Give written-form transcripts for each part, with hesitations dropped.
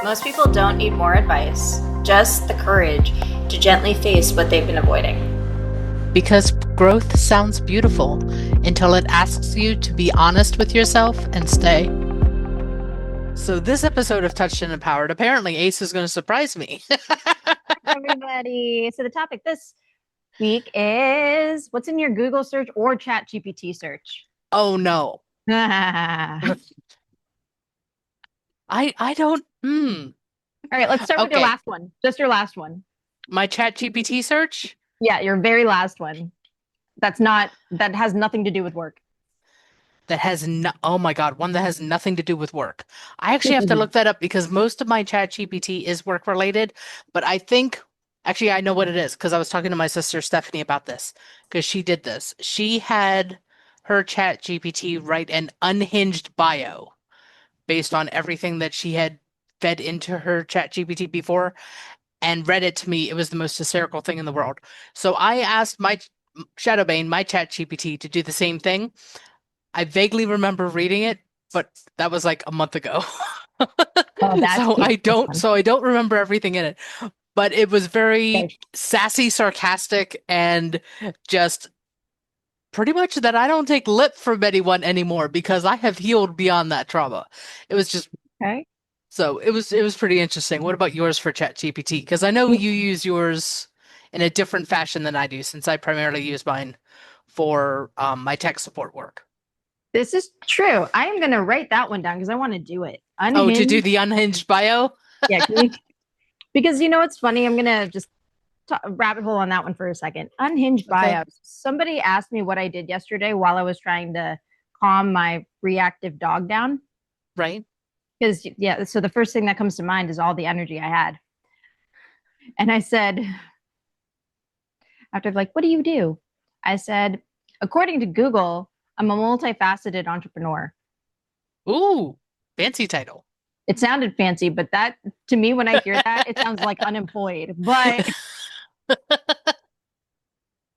Most people don't need more advice, just the courage to gently face what they've been avoiding. Because growth sounds beautiful until it asks you to be honest with yourself and stay. So, this episode of Touched and Empowered, apparently Ace is going to surprise me. Everybody. So the topic this week is what's in your Google search or ChatGPT search? Oh no. All I don't. right, let's start with your Okay. last one. Just your last one. My ChatGPT search Yeah, your very last one. That has nothing to do with work. that has no, oh my God, one that has nothing to do with work. I actually have to look that up because most of my ChatGPT is work related, but I think actually I know what it is because I was talking to my sister Stephanie about this because she did this. She had her ChatGPT write an unhinged bio based on everything that she had fed into her ChatGPT before and read it to me. It was the most hysterical thing in the world. So I asked my Shadowbane, my ChatGPT, to do the same thing. I vaguely remember reading it, but that was like a month ago. Oh, that's So cute. I That's don't fun. so I don't remember everything in it. But it was very Okay. sassy, sarcastic, and just pretty much that I don't take lip from anyone anymore because I have healed beyond that trauma. It was just Okay. so it was pretty interesting. What about yours for ChatGPT? Because I know you use yours in a different fashion than I do, since I primarily use mine for my tech support work. This is true. I am going to write that one down because I want to do it. Oh, to do Unhinged. the unhinged bio? Yeah, can you? Because you know what's funny? I'm going to just rabbit hole on that one for a second. Unhinged Okay, bios. Somebody asked me what I did yesterday while I was trying to calm my reactive dog down. right. Because, yeah, so the first thing that comes to mind is all the energy I had. And I said, after like, what do you do? I said, according to Google, I'm a multifaceted entrepreneur. Ooh, fancy title. It sounded fancy, but that to me, when I hear that, it sounds like unemployed. But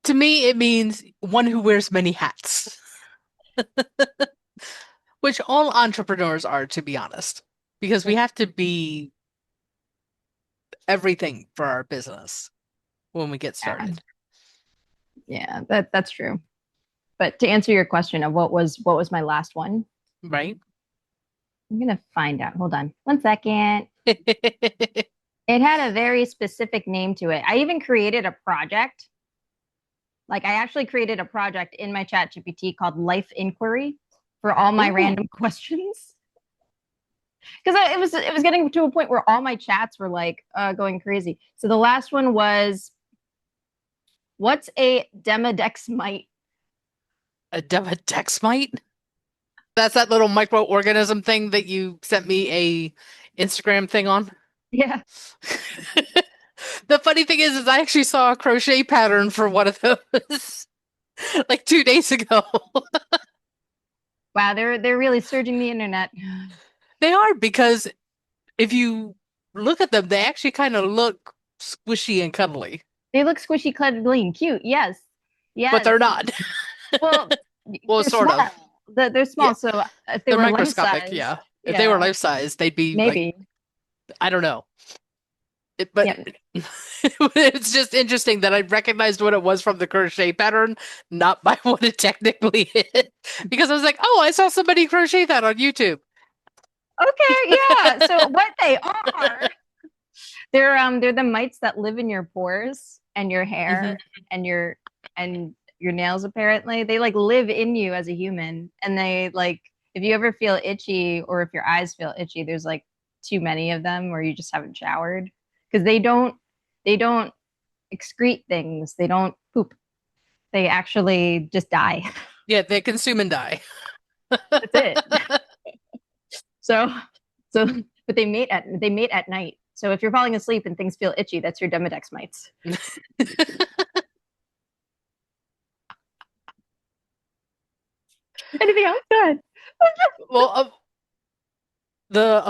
To me, it means one who wears many hats, which all entrepreneurs are, to be honest, because we have to be everything for our business when we get yeah, started, yeah, that's true. But to answer your question of what was my last one, right? I'm gonna find out. Hold on, 1 second. It had a very specific name to it. I even created a project. Like I actually created a project in my chat GPT called Life Inquiry for all my Ooh, random questions. Because it was getting to a point where all my chats were like going crazy. So the last one was, what's a Demodex mite? a Demodex mite? That's that little microorganism thing that you sent me a Instagram thing on. Yeah. The funny thing is I actually saw a crochet pattern for one of those like 2 days ago. Wow, they're really surging the internet. They are because if you look at them, they actually kind of look squishy and cuddly, They look squishy, cuddly, and cute. Yes. but Yes. they're not. Well, Well, they're sort of. small. They're Yeah, small. So if they they're were life microscopic. size, Yeah. If they were yeah, life size, they'd be like, maybe. I don't know. But Yeah. it's just interesting that I recognized what it was from the crochet pattern, not by what it technically is. Because I was like, oh, I saw somebody crochet that on YouTube. Okay. Yeah. So what they are, they're the mites that live in your pores and your Hmm. hair and your nails. Apparently, they like live in you as a human, and they like if you ever feel itchy or if your eyes feel itchy, there's like too many of them, or you just haven't showered because they don't excrete things. They don't poop. They actually just die. Yeah, they consume and die. That's it. So, so, but they mate at night. So if you're falling asleep and things feel itchy, that's your Demodex mites. Anything else? Go ahead. Well, the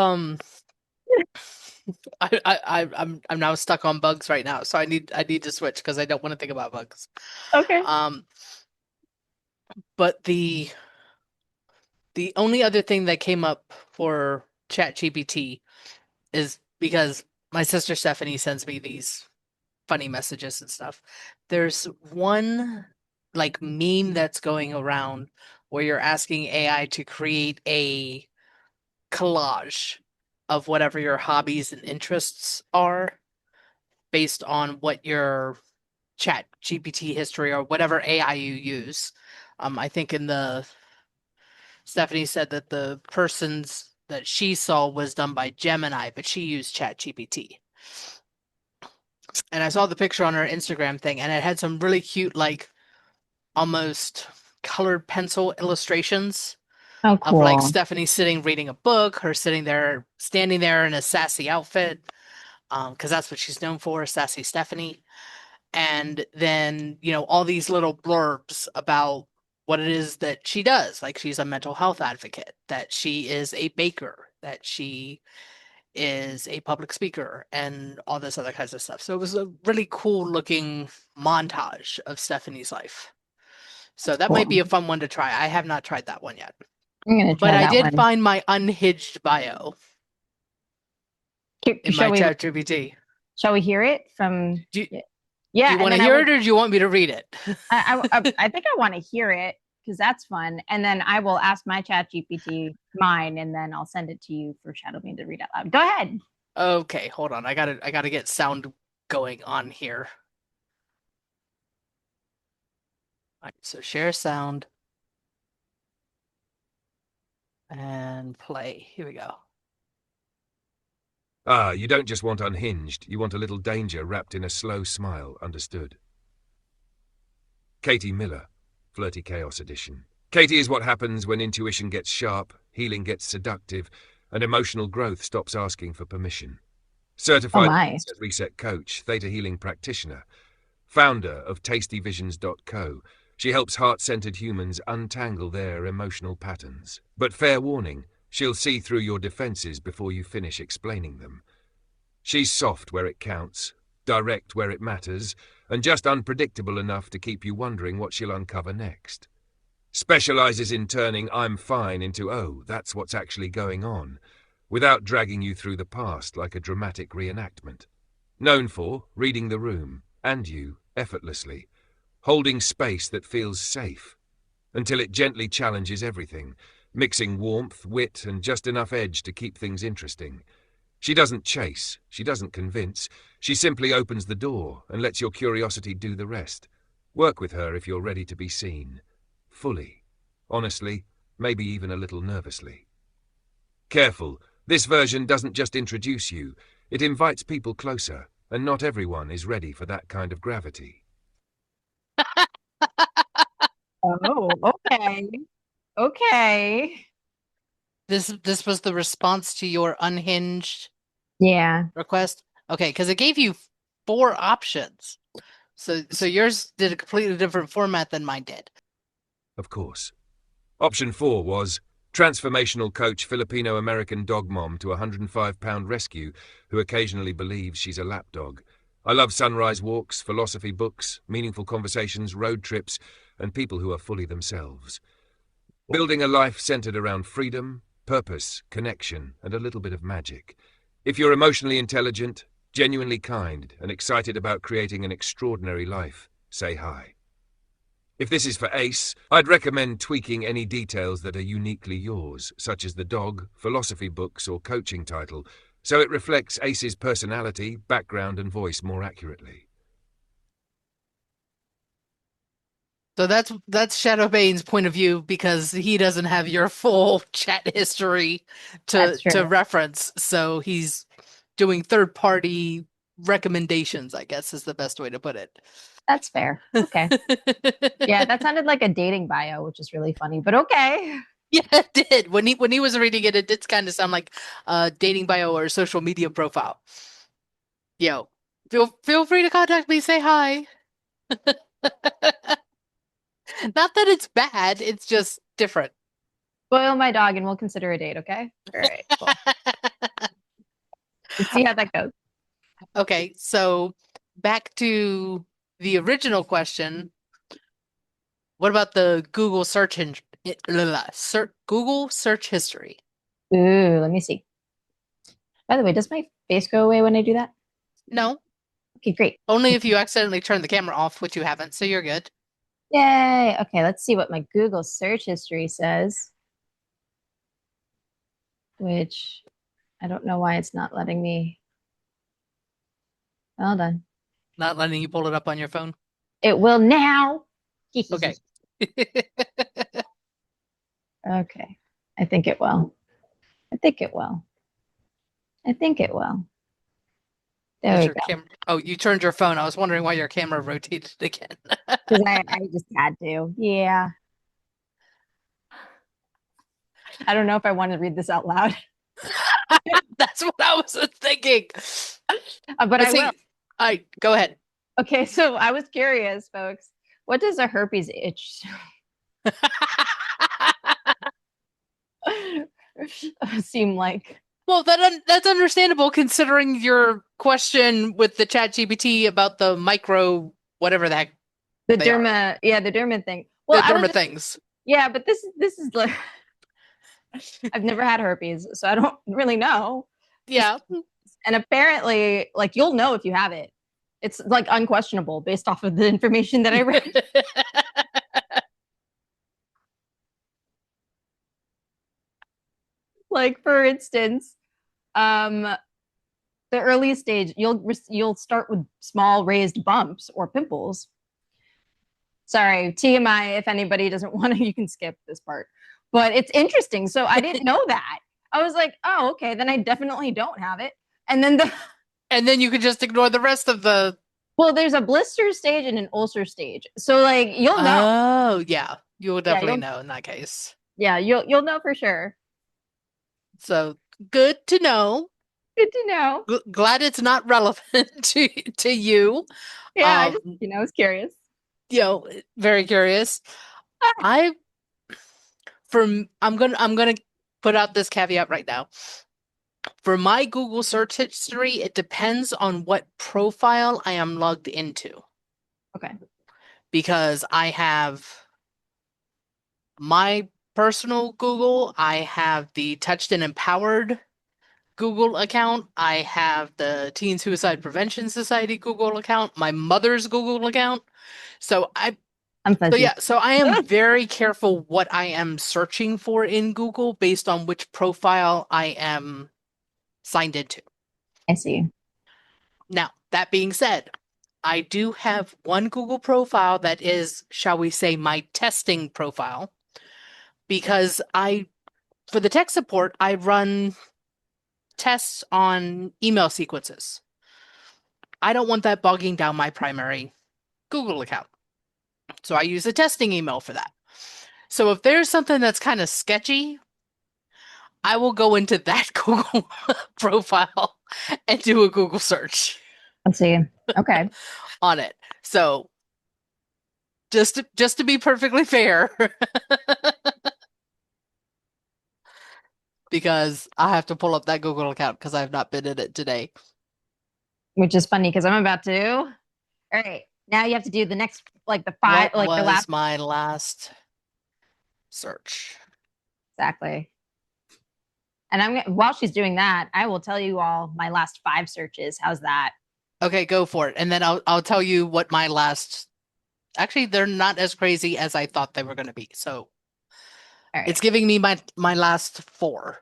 I'm now stuck on bugs right now, so I need to switch because I don't want to think about bugs. Okay. Um, but the only other thing that came up for ChatGPT is because my sister Stephanie sends me these funny messages and stuff. There's one like meme that's going around where you're asking AI to create a collage of whatever your hobbies and interests are based on what your chat GPT history or whatever AI you use. I think in the Stephanie said that the person's that she saw was done by Gemini, but she used chat GPT. And I saw the picture on her Instagram thing, and it had some really cute, like almost colored pencil illustrations Oh, of like cool. Stephanie sitting reading a book, her sitting there, standing there in a sassy outfit, because that's what she's known for, sassy Stephanie. And then, all these little blurbs about what it is that she does. Like she's a mental health advocate, that she is a baker, that she is a public speaker, and all this other kinds of stuff. So it was a really cool looking montage of Stephanie's life. So That's that might cool. be a fun one to try. I have not tried that one yet. I'm gonna But try I that did one. find my unhinged bio in my Shall we chat GPT. shall we hear it from Do you, do yeah, you and want to then I hear would it or do you want me to read it? I think I want to hear it because that's fun. And then I will ask my chat GPT mine and then I'll send it to you for Shadow Me to read out loud. Go ahead. Okay, hold on. I gotta get sound going on here. All right, so share sound and play. Here we go. Ah, you don't just want unhinged, you want a little danger wrapped in a slow smile, understood. Katie Miller, Flirty Chaos Edition. Katie is what happens when intuition gets sharp, healing gets seductive, and emotional growth stops asking for permission. Oh Certified my. mindset reset coach, theta healing practitioner, founder of tastyvisions.co, she helps heart-centered humans untangle their emotional patterns. But fair warning, she'll see through your defenses before you finish explaining them. She's soft where it counts, direct where it matters, and just unpredictable enough to keep you wondering what she'll uncover next. Specializes in turning "I'm fine" into "oh, that's what's actually going on," without dragging you through the past like a dramatic reenactment. Known for reading the room, and you, effortlessly, holding space that feels safe, until it gently challenges everything, mixing warmth, wit, and just enough edge to keep things interesting. She doesn't chase, she doesn't convince, she simply opens the door and lets your curiosity do the rest. Work with her if you're ready to be seen. Fully. Honestly, maybe even a little nervously. Careful, this version doesn't just introduce you, it invites people closer, and not everyone is ready for that kind of gravity. Oh, okay. Okay. This was the response to your unhinged Yeah. request. Okay, because it gave you four options. So yours did a completely different format than mine did. Of course. Option 4 was transformational coach Filipino-American dog mom to 105-pound rescue who occasionally believes she's a lapdog. I love sunrise walks, philosophy books, meaningful conversations, road trips, and people who are fully themselves. Building a life centered around freedom, purpose, connection, and a little bit of magic. If you're emotionally intelligent, genuinely kind, and excited about creating an extraordinary life, say hi. If this is for Ace, I'd recommend tweaking any details that are uniquely yours, such as the dog, philosophy books, or coaching title, so it reflects Ace's personality, background, and voice more accurately. So that's Shadowbane's point of view because he doesn't have your full chat history to That's to true. reference. So he's doing third party recommendations, I guess is the best way to put it. That's fair. Okay. Yeah, that sounded like a dating bio, which is really funny, but okay. Yeah, it did. When he was reading it, it did kind of sound like a dating bio or a social media profile. Yo, feel free to contact me, say hi. Not that it's bad, it's just different. Spoil my dog and we'll consider a date, okay? All right, cool. Let's see how that goes. Okay, so back to the original question. What about the Google search engine? Google search history. Ooh, let me see. By the way, does my face go away when I do that? No, Okay, great. only if you accidentally turn the camera off, which you haven't, so you're good. Yay. Okay, let's see what my Google search history says, which I don't know why it's not letting me. Hold on. Not letting you pull it up on your phone. It will now. Okay. Okay. I think it will. I think it will. I think it will. There Is we your go. camera? Oh, you turned your phone. I was wondering why your camera rotated again. Because I just had to. Yeah. I don't know if I want to read this out loud, That's what I was thinking. but I will. I go ahead. Okay, so I was curious, folks. What does a herpes itch seem like? Well, that's understandable considering your question with the ChatGPT about the micro whatever the heck The they are. derma, yeah, the derma thing. The Well, I was derma just, things. yeah, but this is like I've never had herpes, so I don't really know. Yeah. And apparently, like you'll know if you have it. It's like unquestionable based off of the information that I read. Like for instance, um, the early stage, you'll start with small raised bumps or pimples. Sorry, TMI. If anybody doesn't want to, you can skip this part. But it's interesting. So I didn't know that. I was like, oh, okay, then I definitely don't have it. And then And then you could just ignore the rest of the. well, there's a blister stage and an ulcer stage. So like you'll know. Oh, yeah. You will Yeah, definitely know in that case. you'll know for sure. So good to know. Good to know. Glad it's not relevant to you. Yeah, I just Um, was curious. very curious. I I'm gonna put out this caveat right now. For my Google search history, it depends on what profile I am logged into Okay. because I have my personal Google, I have the Touched and Empowered Google account, I have the Teen Suicide Prevention Society Google account, my mother's Google account. So I'm fuzzy. so I am very careful what I am searching for in Google based on which profile I am signed into. I see. Now, that being said, I do have one Google profile that is, shall we say, my testing profile because for the tech support, I run tests on email sequences. I don't want that bogging down my primary Google account. So I use a testing email for that. So if there's something that's kind of sketchy, I will go into that Google profile and do a Google search Let's see. Okay. on it. So just to be perfectly fair, because I have to pull up that Google account because I have not been in it today. Which is funny because I'm about to. All right. Now you have to do the next, like the five, What like the was last. my last search? Exactly. And while she's doing that, I will tell you all my last 5 searches. How's that? Okay, go for it. And then I'll tell you what my last. Actually, they're not as crazy as I thought they were going to be. So All right. it's giving me my last 4.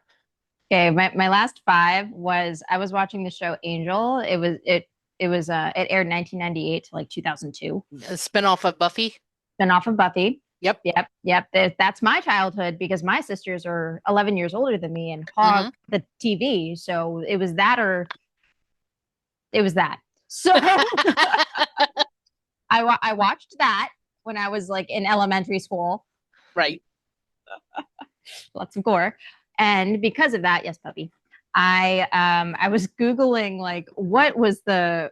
Okay, my last 5 was I was watching the show Angel. It aired 1998 to like 2002. A spinoff of Buffy. Spin off of Buffy. Yep. That's my childhood because my sisters are 11 years older than me and hogged the TV. So it was that or it was that. So I watched that when I was like in elementary school. Right. Lots of gore. And because of that, yes, puppy. I was Googling like what was the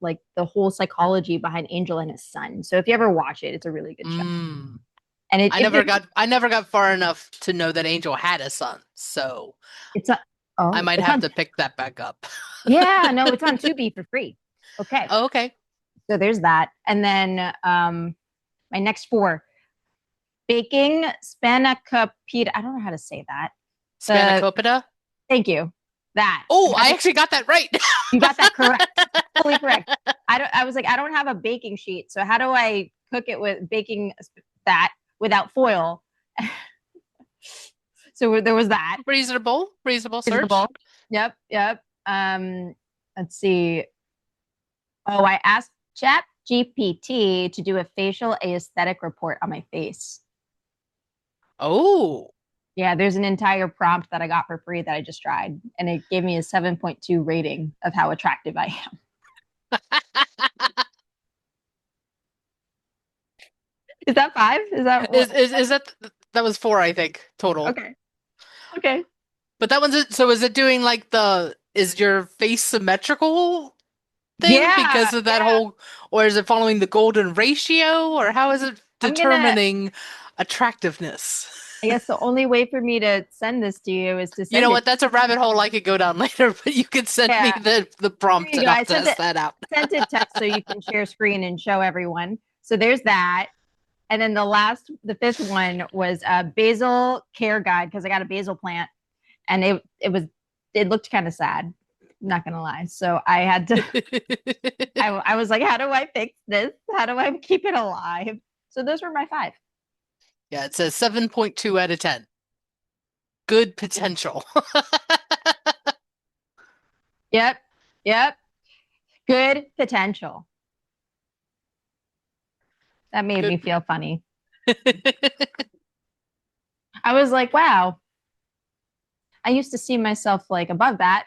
like the whole psychology behind Angel and his son. So if you ever watch it, it's a really good show. And I never got far enough to know that Angel had a son, so I might have to pick that back up. Yeah, no, it's on Tubi for free. Okay. Oh, okay. So there's that. And then my next 4. Baking spanakopita. I don't know how to say that. Spanakopita? Thank you. That. Oh, I actually got that right. You got that correct. Totally correct. I was like, I don't have a baking sheet. So how do I cook it with baking that without foil? So there was that. Reasonable search. Reasonable. Yep. Yep. Let's see. Oh, I asked ChatGPT to do a facial aesthetic report on my face. Oh. Yeah, there's an entire prompt that I got for free that I just tried, and it gave me a 7.2 rating of how attractive I am. Is that 5? Is that Is that was 4, I think, total. okay? Okay. But that one's it. So is it doing like is your face symmetrical thing Yeah, because of that whole, or is it following the golden ratio, or how is it I'm gonna. determining attractiveness? I guess the only way for me to send this to you is to You know send it. what? That's a rabbit hole I could go down later, but you can send me Yeah, the here prompt you and go. I'll test that out. Sent it text so you can share screen and show everyone. So there's that. And then the fifth one was a basil care guide because I got a basil plant, and it looked kind of sad. I'm not gonna lie. So I had to. I was like, how do I fix this? How do I keep it alive? So those were my 5. Yeah, it says 7.2 out of 10. Good potential. Yep. Yep. Good potential. That made me Good. feel funny. I was like, wow, I used to see myself like above that.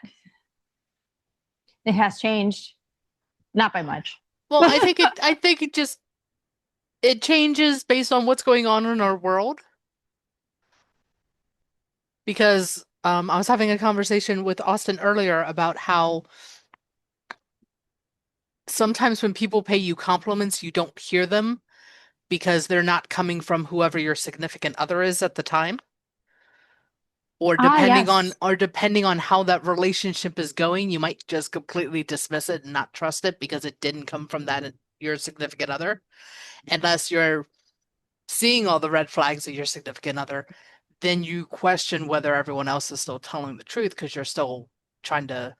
It has changed, not by much. Well, I think it changes based on what's going on in our world. Because I was having a conversation with Austin earlier about how sometimes when people pay you compliments, you don't hear them because they're not coming from whoever your significant other is at the time. Yes. Or depending on how that relationship is going, you might just completely dismiss it and not trust it because it didn't come from that your significant other. Unless you're seeing all the red flags of your significant other, then you question whether everyone else is still telling the truth because you're still trying to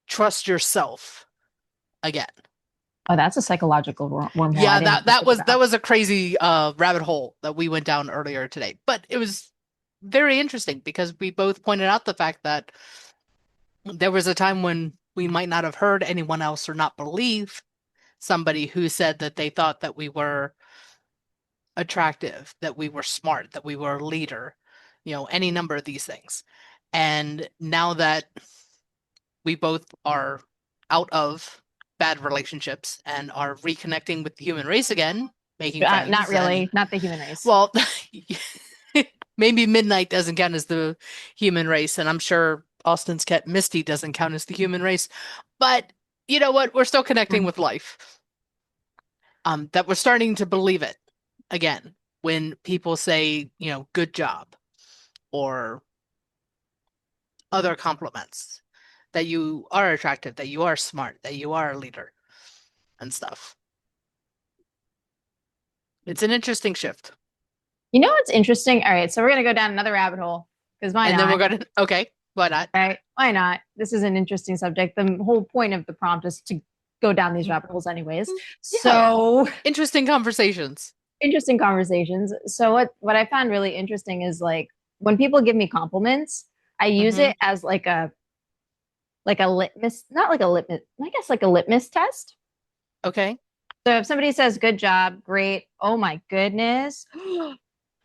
trust yourself again. Oh, that's a psychological wormhole I Yeah, didn't even think that about. was a crazy rabbit hole that we went down earlier today. But it was very interesting because we both pointed out the fact that there was a time when we might not have heard anyone else or not believe somebody who said that they thought that we were attractive, that we were smart, that we were a leader, any number of these things. And now that we both are out of bad relationships and are reconnecting with the human race again, making Not friends, and really, not the human race. well, maybe Midnight doesn't count as the human race, and I'm sure Austin's cat Misty doesn't count as the human race, but you know what? We're still connecting with life. That we're starting to believe it again when people say, good job or other compliments that you are attractive, that you are smart, that you are a leader and stuff. It's an interesting shift. You know what's interesting? All right, so we're gonna go down another rabbit hole because why And then not? we're gonna, okay, why not? Right? Why not? This is an interesting subject. The whole point of the prompt is to go down these rabbit holes, anyways. Yeah. So Interesting conversations. interesting conversations. So what I found really interesting is like when people give me compliments, I use Mhm. it as like a litmus, not like a litmus, I guess like a litmus test. Okay. So if somebody says good job, great, oh my goodness,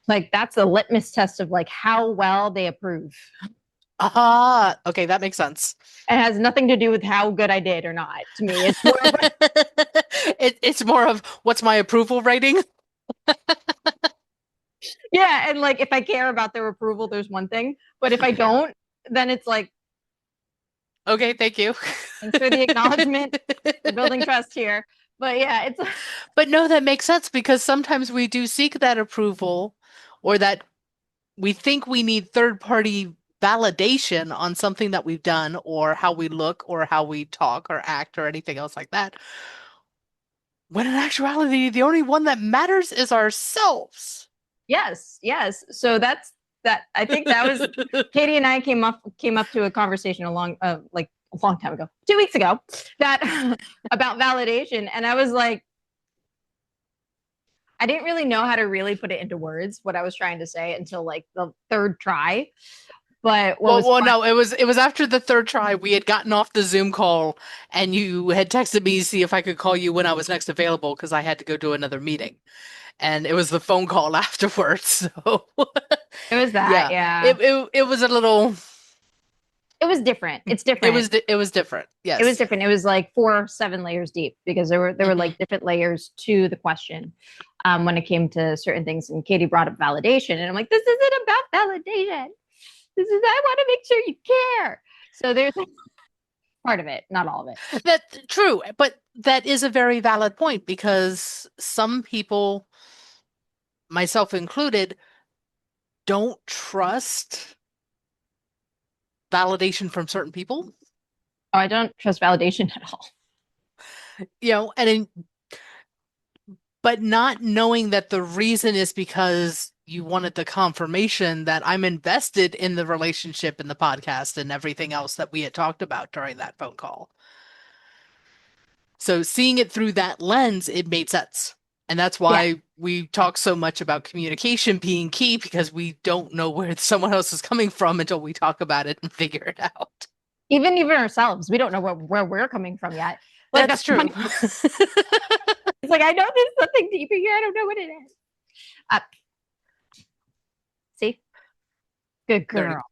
like that's the litmus test of like how well they approve. Aha. Okay, that makes sense. It has nothing to do with how good I did or not. To me, it's more of a, It's more of what's my approval rating? yeah, and like if I care about their approval, there's one thing, but if I don't, then it's like Okay, thank you. thanks for the acknowledgement. We're building trust here. But yeah, it's But no, that makes sense because sometimes we do seek that approval or that we think we need third party validation on something that we've done or how we look or how we talk or act or anything else like that. When in actuality, the only one that matters is ourselves. yes, yes. So that I think that was Katie and I came up to a conversation a long time ago, 2 weeks ago, that about validation, and I was like, I didn't really know how to really put it into words what I was trying to say until like the third try. But what was Well, fun, no, it was after the third try. We had gotten off the Zoom call, and you had texted me to see if I could call you when I was next available because I had to go to another meeting, and it was the phone call afterwards. So, it was that, yeah, yeah. it was a little. It was different. It's It different. was it was different. It was Yes. different. It was like 4 or 7 layers deep because there were Hmm. like different layers to the question when it came to certain things. And Katie brought up validation, and I'm like, this isn't about validation. This is I want to make sure you care. So there's part of it, not all of it. That's true, but that is a very valid point because some people, myself included, don't trust validation from certain people. Oh, I don't trust validation at all. And but not knowing that the reason is because you wanted the confirmation that I'm invested in the relationship and the podcast and everything else that we had talked about during that phone call. So seeing it through that lens, it made sense. And that's Yeah. why we talk so much about communication being key because we don't know where someone else is coming from until we talk about it and figure it out. Even ourselves, we don't know where we're coming from yet. Like That's true. it's like I know there's something deeper here. I don't know what it is. Uh, see, good Very, girl.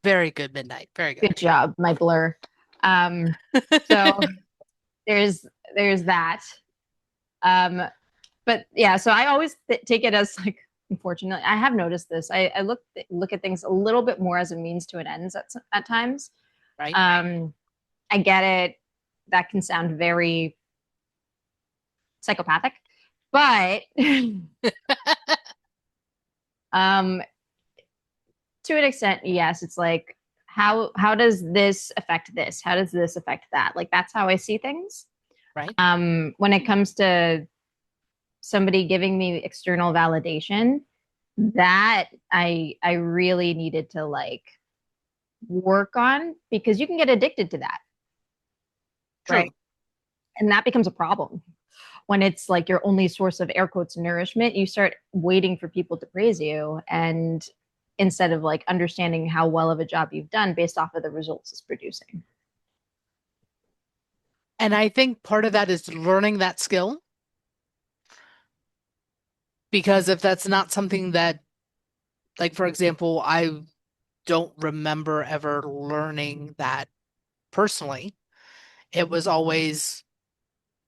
very good, Midnight. Very Good good. job, my blur. So there's that. But yeah, so I always take it as like, unfortunately, I have noticed this. I look at things a little bit more as a means to an end at times. Right. I get it. That can sound very psychopathic, but um, to an extent, yes. It's like how does this affect this? How does this affect that? Like that's how I see things. Right. When it comes to somebody giving me external validation, that I really needed to like work on because you can get addicted to that. True. Right. And that becomes a problem. When it's like your only source of air quotes nourishment, you start waiting for people to praise you and instead of like understanding how well of a job you've done based off of the results it's producing. And I think part of that is learning that skill. Because if that's not something that, like, for example, I don't remember ever learning that personally. It was always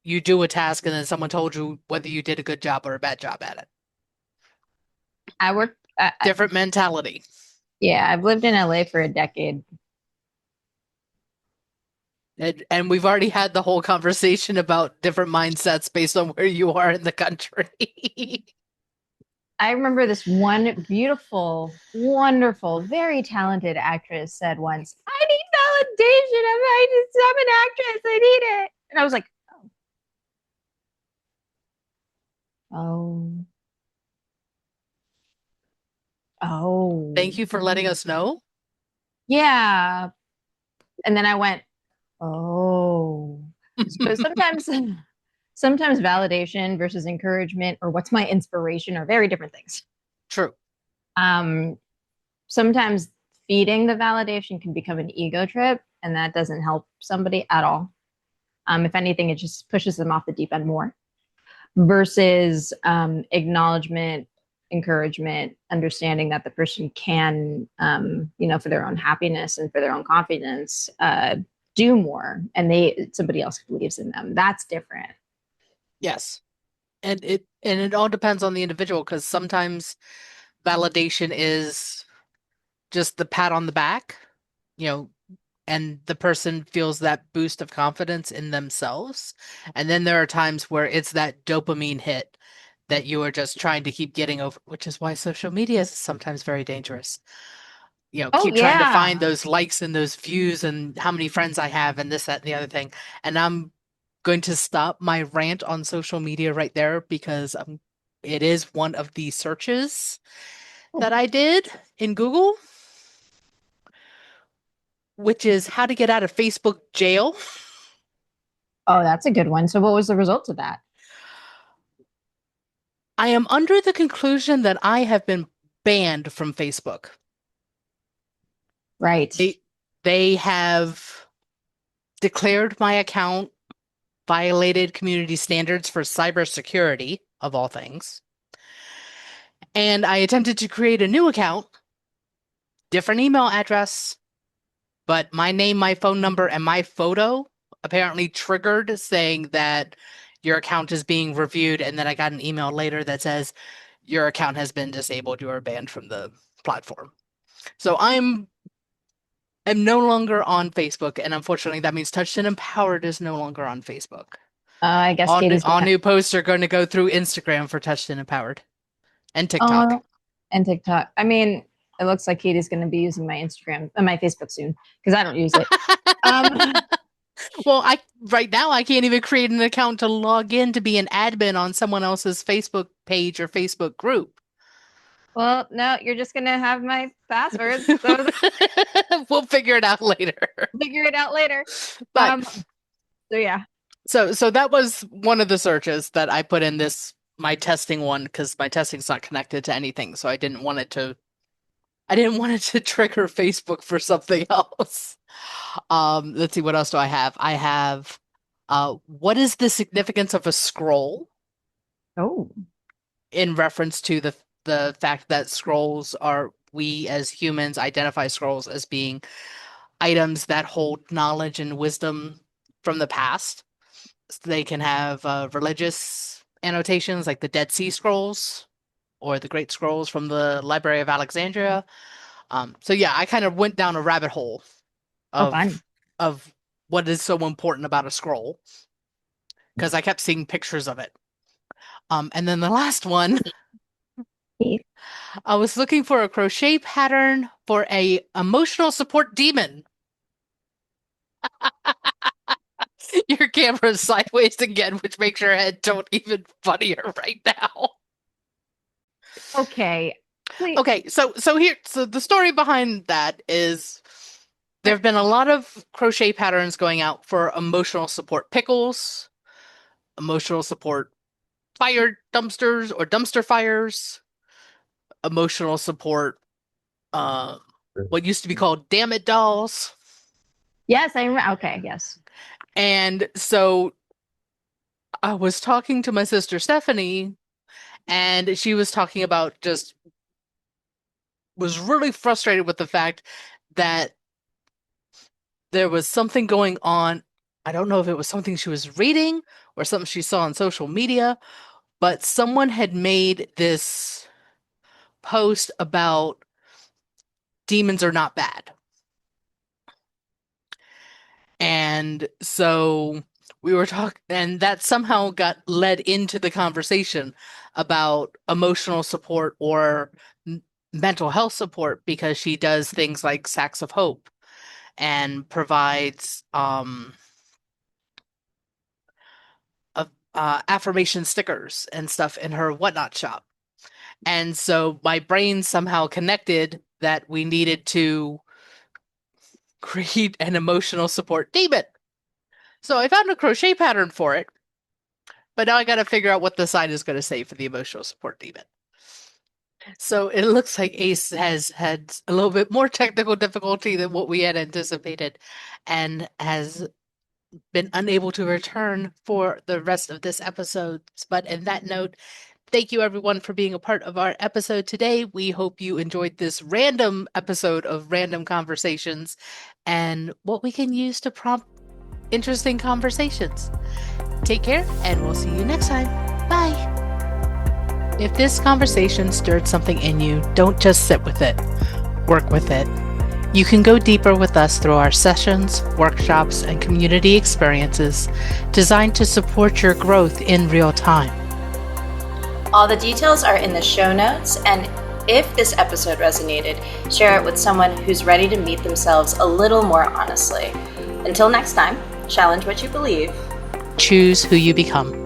you do a task and then someone told you whether you did a good job or a bad job at it. I worked, Different mentality. yeah, I've lived in LA for a decade. And we've already had the whole conversation about different mindsets based on where you are in the country. I remember this one beautiful, wonderful, very talented actress said once, I need validation. I'm an actress. I need it. And I was like, oh, oh, Thank you for letting us know. yeah. And then I went, oh. So sometimes validation versus encouragement or what's my inspiration are very different things. True. Um, Sometimes feeding the validation can become an ego trip, and that doesn't help somebody at all. If anything, it just pushes them off the deep end more versus acknowledgement, encouragement, understanding that the person can, for their own happiness and for their own confidence, do more, and somebody else believes in them. That's different. Yes. And it all depends on the individual because sometimes validation is just the pat on the back, you know, and the person feels that boost of confidence in themselves. And then there are times where it's that dopamine hit that you are just trying to keep getting over, which is why social media is sometimes very dangerous. Oh Keep trying to find yeah. those likes and those views and how many friends I have and this, that, and the other thing. And I'm going to stop my rant on social media right there because it is one of the searches that I did in Google, which is how to get out of Facebook jail. Oh, that's a good one. So what was the result of that? I am under the conclusion that I have been banned from Facebook. Right. They have declared my account violated community standards for cybersecurity, of all things. And I attempted to create a new account, different email address, but my name, my phone number, and my photo apparently triggered saying that your account is being reviewed. And then I got an email later that says your account has been disabled. You are banned from the platform. So I'm no longer on Facebook, and unfortunately, that means Touched and Empowered is no longer on Facebook. I guess All Katie's new posts are going to go through Instagram for Touched and Empowered, and TikTok. And TikTok. I mean, it looks like Katie's going to be using my Instagram and my Facebook soon because I don't use it. Well, right now I can't even create an account to log in to be an admin on someone else's Facebook page or Facebook group. Well, no, you're just going to have my passwords. So we'll figure it out later. But so yeah. So that was one of the searches that I put in my testing one, because my testing's not connected to anything, so I didn't want it to trigger Facebook for something else. Let's see, what else do I have? I have what is the significance of a scroll? Oh. In reference to the fact that scrolls we as humans identify scrolls as being items that hold knowledge and wisdom from the past. So they can have religious annotations like the Dead Sea Scrolls or the Great Scrolls from the Library of Alexandria. So yeah, I kind of went down a rabbit hole of what is so important about a scroll, because I kept seeing pictures of it. And then the last one, I was looking for a crochet pattern for a emotional support demon. Your camera's sideways again, which makes your head tilt even funnier right now. Okay. Please. Okay, so the story behind that is there have been a lot of crochet patterns going out for emotional support pickles, emotional support fire dumpsters or dumpster fires, emotional support what used to be called Damn It dolls. Yes, I remember. Okay, yes. And so I was talking to my sister Stephanie, and she was talking about was really frustrated with the fact that there was something going on. I don't know if it was something she was reading or something she saw on social media, but someone had made this post about demons are not bad. And so we were talking, and that somehow got led into the conversation about emotional support or mental health support, because she does things like Sacks of Hope and provides affirmation stickers and stuff in her Whatnot shop. And so my brain somehow connected that we needed to create an emotional support demon. So I found a crochet pattern for it, but now I got to figure out what the sign is going to say for the emotional support demon. So it looks like Ace has had a little bit more technical difficulty than what we had anticipated, and has been unable to return for the rest of this episode. But in that note, thank you everyone for being a part of our episode today. We hope you enjoyed this random episode of Random Conversations and what we can use to prompt interesting conversations. Take care, and we'll see you next time. Bye. If this conversation stirred something in you, don't just sit with it. Work with it. You can go deeper with us through our sessions, workshops, and community experiences designed to support your growth in real time. All the details are in the show notes, and if this episode resonated, share it with someone who's ready to meet themselves a little more honestly. Until next time, challenge what you believe. Choose who you become.